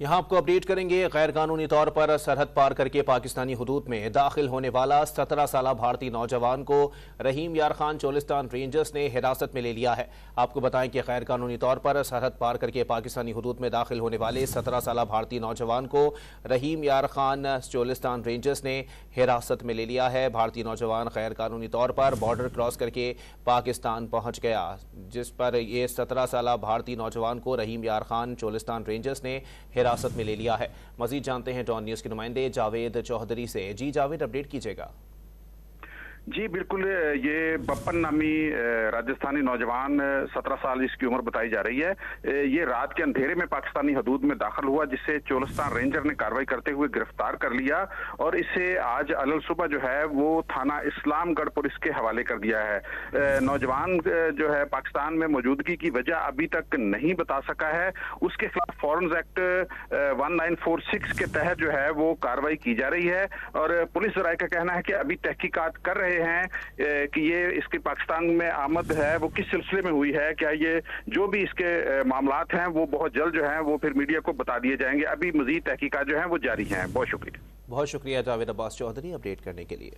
यहाँ आपको अपडेट करेंगे। गैर कानूनी तौर पर सरहद पार करके पाकिस्तानी हुदूद में दाखिल होने वाला 17 साला भारतीय नौजवान को रहीम यार खान चोलिस्तान रेंजर्स ने हिरासत में ले लिया है। आपको बताएं कि गैर कानूनी तौर पर सरहद पार करके पाकिस्तानी हुदूद में दाखिल होने वाले 17 साला भारतीय नौजवान को रहीम यार खान चोलिस्तान रेंजर्स ने हिरासत में ले लिया है। भारतीय नौजवान गैर कानूनी तौर पर बॉर्डर क्रॉस करके पाकिस्तान पहुंच गया, जिस पर ये 17 साला भारतीय नौजवान को रहीम यार खान चोलिस्तान रेंजर्स ने हिरासत में ले लिया है। मजीद जानते हैं डॉन न्यूज के नुमाइंदे जावेद चौधरी से। जी जावेद, अपडेट कीजिएगा। जी बिल्कुल, ये बप्पन नामी राजस्थानी नौजवान 17 साल इसकी उम्र बताई जा रही है। ये रात के अंधेरे में पाकिस्तानी हदूद में दाखिल हुआ, जिससे चोलिस्तान रेंजर ने कार्रवाई करते हुए गिरफ्तार कर लिया और इसे आज अलल सुबह जो है वो थाना इस्लामगढ़ पुलिस के हवाले कर दिया है। नौजवान जो है पाकिस्तान में मौजूदगी की वजह अभी तक नहीं बता सका है। उसके खिलाफ फॉरेंस एक्ट 1946 के तहत जो है वो कार्रवाई की जा रही है और पुलिस जराये का कहना है कि अभी तहकीकात कर रहे हैं कि ये इसके पाकिस्तान में आमद है वो किस सिलसिले में हुई है। क्या ये जो भी इसके मामलात हैं वो बहुत जल्द जो हैं वो फिर मीडिया को बता दिए जाएंगे। अभी मजीद तहकीकात जो हैं वो जारी हैं। बहुत शुक्रिया। बहुत शुक्रिया जावेद अब्बास चौधरी अपडेट करने के लिए।